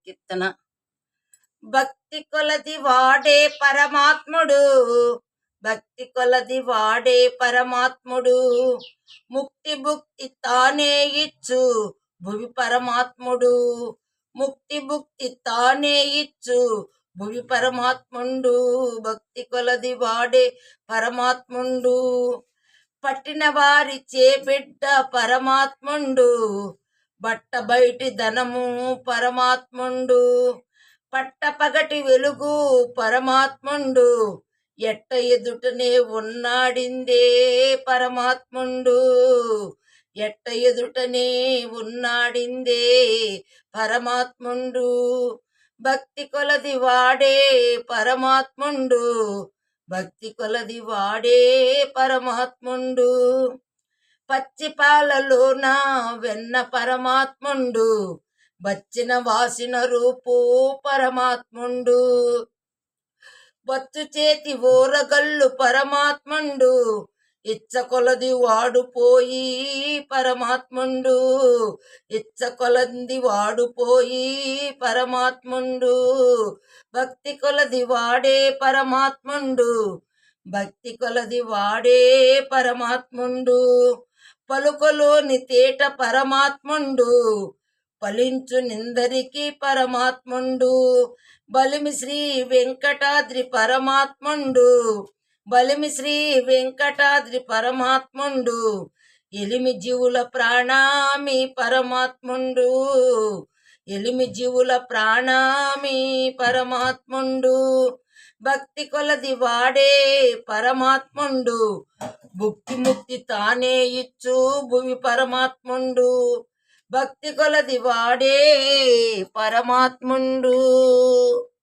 కీర్తన. భక్తి కొలది వాడే పరమాత్ముడు, భక్తి కొలది వాడే పరమాత్ముడు, ముక్తి భుక్తి తానే ఇచ్చు భువి పరమాత్ముడు, ముక్తి భుక్తి తానే ఇచ్చు భువి పరమాత్ముండు. భక్తి కొలది వాడే పరమాత్ముండు, పట్టిన వారి చేబిడ్డ పరమాత్ముండు, బట్ట బయటి ధనము పరమాత్ముండు, పట్టపగటి వెలుగు పరమాత్ముండు, ఎట్ట ఎదుటనే ఉన్నాడిందే పరమాత్ముండు, ఎట్ట ఎదుటనే ఉన్నాడిందే పరమాత్ముండు. భక్తి కొలది వాడే పరమాత్ముండు, భక్తి కొలది వాడే పరమాత్ముండు, పచ్చి పాలలోన వెన్న పరమాత్ముండు, వచ్చిన వాసిన రూపు పరమాత్ముండు, బొచ్చు చేతి ఓరగల్లు పరమాత్ముండు, ఇచ్చ కొలది వాడుపోయి పరమాత్ముండు, ఇచ్చ కొలది వాడుపోయి పరమాత్ముండు. భక్తి కొలది వాడే పరమాత్ముండు, భక్తి కొలది వాడే పరమాత్ముండు, పలుకలోని తేట పరమాత్ముండు, ఫలించు నిందరికి పరమాత్ముండు, బలిమి శ్రీ వెంకటాద్రి పరమాత్ముండు, బలిమి శ్రీ వెంకటాద్రి పరమాత్ముండు, ఎలిమి జీవుల ప్రాణామి పరమాత్ముండు, ఎలిమి జీవుల ప్రాణామి పరమాత్ముండు. భక్తి కొలది వాడే పరమాత్ముండు, భుక్తి ముక్తి తానే ఇచ్చు భువి పరమాత్ముండు, భక్తి కొలది వాడే పరమాత్ముండు.